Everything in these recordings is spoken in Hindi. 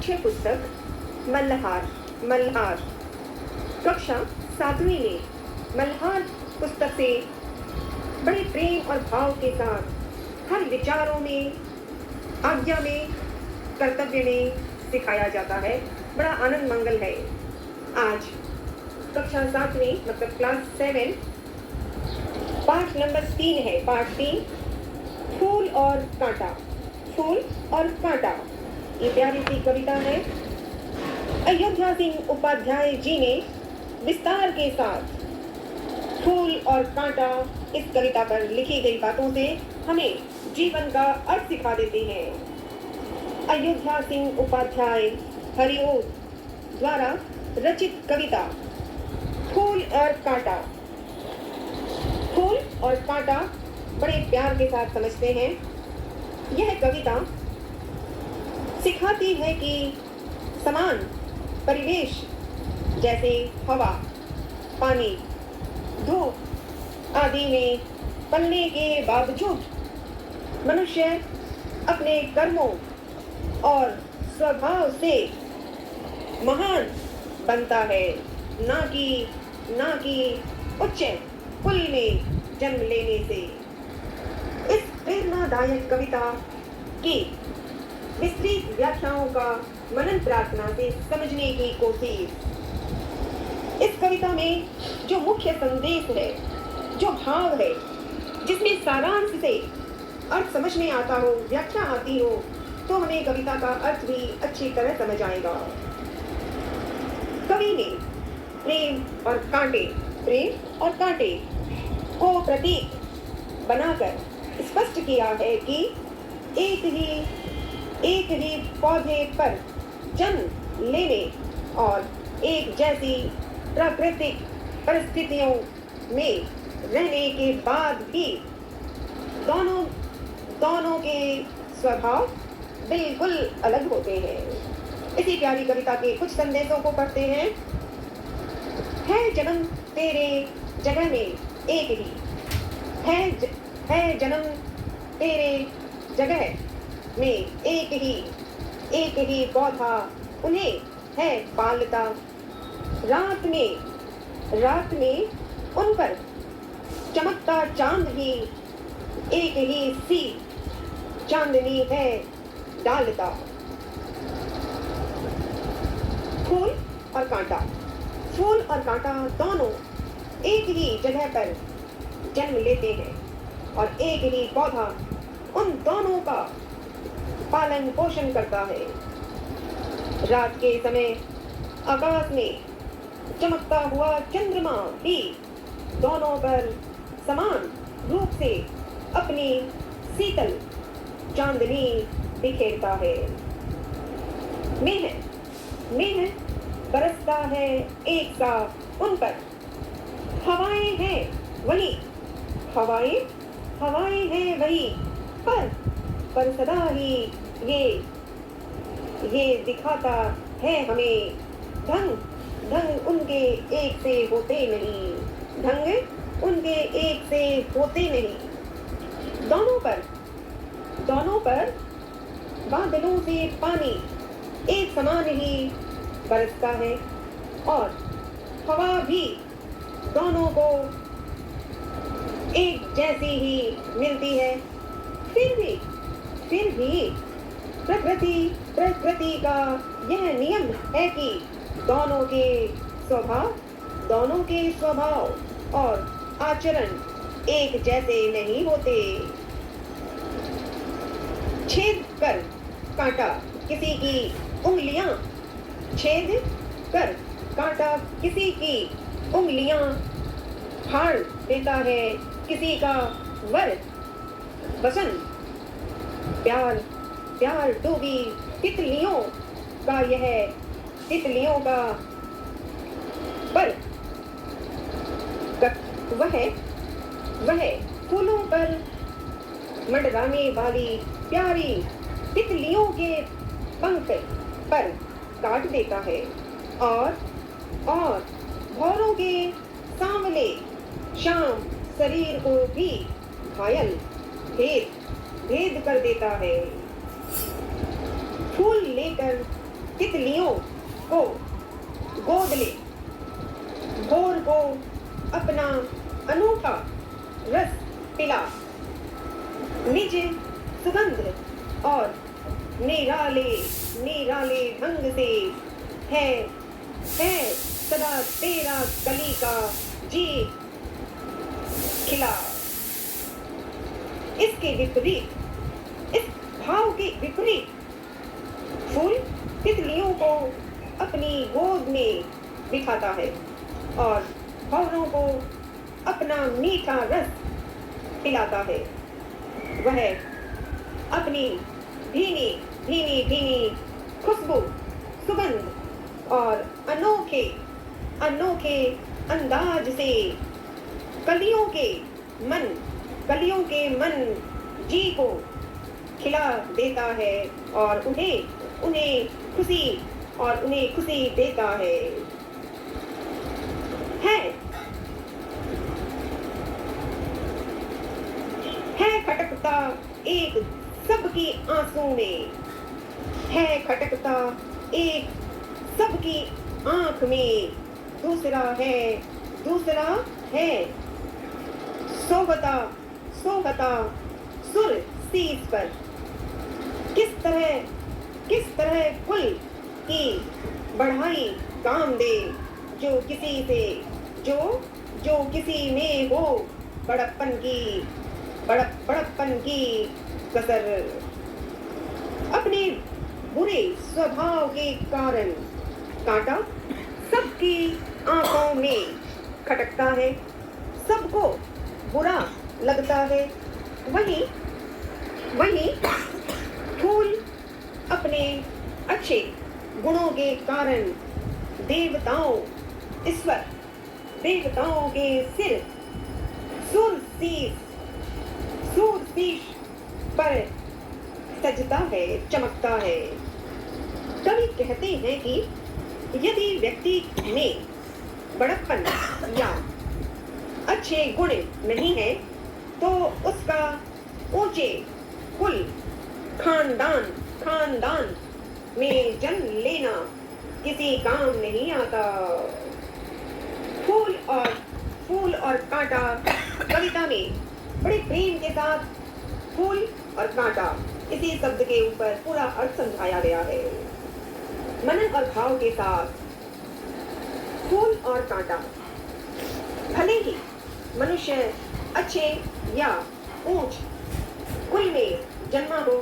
पाठ्य पुस्तक मल्हार मल्हार कक्षा 7वीं में मल्हार पुस्तक से बड़े प्रेम और भाव के साथ हर विचारों में, आज्ञा में, कर्तव्य में सिखाया जाता है। बड़ा आनंद मंगल है। आज कक्षा 7वीं मतलब क्लास 7 पाठ नंबर 3 है। पाठ 3 फूल और कांटा। फूल और कांटा ये प्यारी सी कविता है। अयोध्या सिंह उपाध्याय जी ने विस्तार के साथ फूल और कांटा इस कविता पर लिखी गई बातों से हमें जीवन का अर्थ सिखा देते हैं। अयोध्या सिंह उपाध्याय हरिओम द्वारा रचित कविता फूल और कांटा। फूल और कांटा बड़े प्यार के साथ समझते हैं। यह कविता सिखाती है कि समान परिवेश जैसे हवा, पानी, धूप आदि में पलने के बावजूद मनुष्य अपने कर्मों और स्वभाव से महान बनता है, ना कि उच्च कुल में जन्म लेने से। इस प्रेरणादायक कविता की विस्तृत व्याख्याओं का मनन प्रार्थना से समझने की कोशिश। इस कविता में जो मुख्य संदेश है, जो भाव है, जिसमें सारांश से अर्थ समझ में आता हो, व्याख्या आती हो, तो हमें कविता का अर्थ भी अच्छी तरह समझ आएगा। कवि ने प्रेम और कांटे को प्रतीक बनाकर स्पष्ट किया है कि एक ही पौधे पर जन्म लेने और एक जैसी प्राकृतिक परिस्थितियों में रहने के बाद भी दोनों के स्वभाव बिल्कुल अलग होते हैं। इसी प्यारी कविता के कुछ संदेशों को पढ़ते हैं। है जन्म तेरे जगह में एक ही, है जन्म तेरे जगह में एक ही पौधा उन्हें है पालता। रात में उन पर चमकता चांद भी एक ही सी चांदनी है डालता। फूल और कांटा दोनों एक ही जगह पर जन्म लेते हैं और एक ही पौधा उन दोनों का पालन पोषण करता है। रात के समय आकाश में चमकता हुआ चंद्रमा भी दोनों पर समान रूप से अपनी शीतल चांदनी बिखेरता है। मेह बरसता है एक साथ उन पर। हवाएं हैं वही पर सदा ही ये दिखाता है हमें ढंग उनके एक से होते नहीं। दोनों पर बादलों से पानी एक समान ही बरसता है और हवा भी दोनों को एक जैसी ही मिलती है। फिर भी प्रकृति का यह नियम है कि दोनों के स्वभाव और आचरण एक जैसे नहीं होते। छेद कर कांटा किसी की उंगलियां फाड़ देता है, किसी का वर बसंत प्यार डूबी तितलियों का पर वह फूलों पर मंडराने वाली प्यारी तितलियों के पंख पर काट देता है और भौरों के सांवले शाम शरीर को भी घायल भेद कर देता है। फूल लेकर तितलियों को गोद ले, भोर को अपना अनूठा रस पिला, निज सुगंध और निराले निराले ढंग से है सदा तेरा कली का जी खिला। इसके विपरीत, इस भाव के विपरीत, फूल तितलियों को अपनी गोद में बिठाता है और भंवरों को अपना मीठा रस पिलाता है। वह अपनी भीनी भीनी भीनी खुशबू, सुगंध और अनोखे अनोखे अंदाज से कलियों के मन जी को खिला देता है और उन्हें खुशी देता है। है खटकता एक सबकी आंसू में, है खटकता एक सबकी आंख में, दूसरा है सोहता सुर शीश पर। किस तरह कुल की बढ़ाई काम दे, जो किसी में हो बड़प्पन की कसर। अपने बुरे स्वभाव के कारण कांटा सबकी आंखों में खटकता है, सबको बुरा लगता है। वहीं फूल अपने अच्छे गुणों के कारण देवताओं के सिर सूरशीश पर सजता है, चमकता है। कवि कहते हैं कि यदि व्यक्ति में बड़प्पन या अच्छे गुण नहीं है तो उसका ऊंचे कुल खानदान में जन्म लेना किसी काम नहीं आता। फूल और कांटा कविता में बड़े प्रेम के साथ फूल और कांटा इसी शब्द के ऊपर पूरा अर्थ समझाया गया है। मनन और भाव के साथ फूल और कांटा। भले ही मनुष्य अच्छे या ऊंच कुल में जन्मा हो,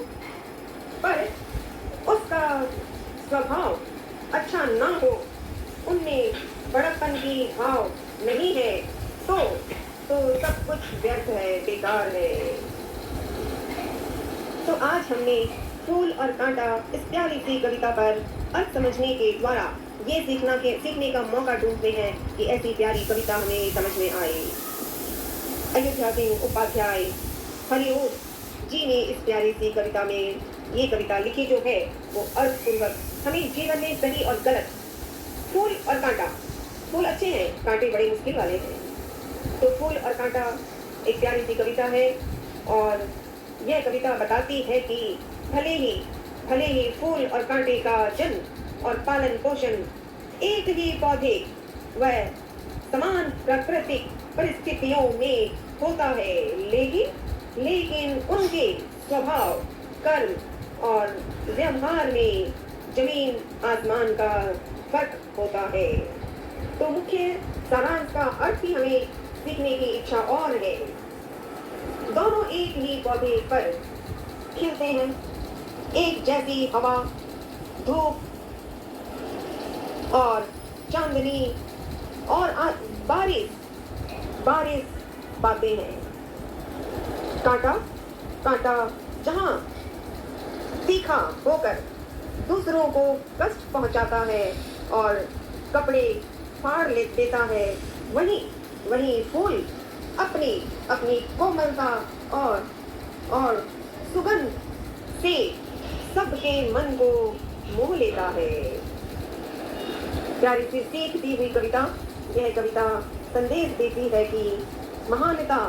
पर उसका स्वभाव अच्छा ना हो, उनमें बड़प्पन की भाव नहीं है, तो सब कुछ व्यर्थ है, बेकार है। तो आज हमने फूल और कांटा इस प्यारी सी कविता पर अर्थ समझने के द्वारा ये सीखने का मौका ढूंढते हैं कि ऐसी प्यारी कविता हमें समझ में आए। अयोध्या सिंह उपाध्याय हरिओम जी ने इस प्यारी सी कविता में ये कविता लिखी जो है वो अर्थपूर्वक हमें जीवन में सही और गलत, फूल और कांटा, फूल अच्छे हैं, कांटे बड़े मुश्किल वाले हैं। तो फूल और कांटा एक प्यारी सी कविता है और यह कविता बताती है कि भले ही फूल और कांटे का जन्म और पालन पोषण एक ही पौधे व समान प्राकृतिक परिस्थितियों में होता है, लेकिन उनके स्वभाव, कर्म और व्यवहार में जमीन आसमान का फर्क होता है। तो मुख्य सारांश का अर्थ ही हमें सीखने की इच्छा और है। दोनों एक ही पौधे पर खिलते हैं, एक जैसी हवा, धूप और चांदनी और बारिश पाते हैं। कांटा जहाँ तीखा होकर दूसरों को कष्ट पहुंचाता है और कपड़े फाड़ देता है, वहीं फूल अपनी कोमलता और सुगंध से सबके मन को मोह लेता है। प्यारी सी सीख दी हुई कविता। यह कविता संदेश देती है कि महानता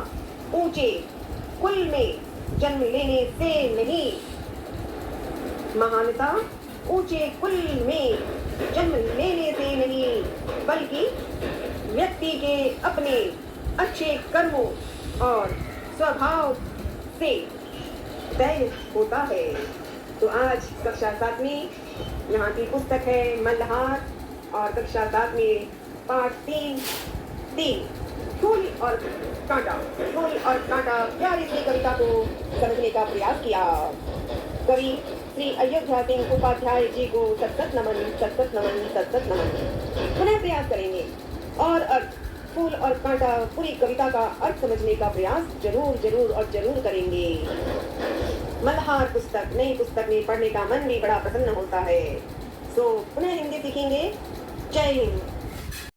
ऊंचे कुल में जन्म लेने से नहीं, महानता ऊंचे कुल में जन्म लेने से नहीं बल्कि व्यक्ति के अपने अच्छे कर्मों और स्वभाव से तय होता है। तो आज कक्षा 7वीं यहाँ की पुस्तक है मल्हार और कक्षा 7वीं पाठ 3 फूल और कांटा। फूल और कांटा प्यारी सी कविता को समझने का प्रयास किया। कवि श्री अयोध्या सिंह उपाध्याय जी को सतसत नमन, सतसत नमन, सतसत नमन। पुनः प्रयास करेंगे और अर्थ फूल और कांटा पूरी कविता का अर्थ समझने का प्रयास जरूर जरूर और जरूर करेंगे। मल्हार पुस्तक नई पुस्तक में पढ़ने का मन भी बड़ा प्रसन्न होता है। सो पुनः हिंदी सीखेंगे। जय हिंद।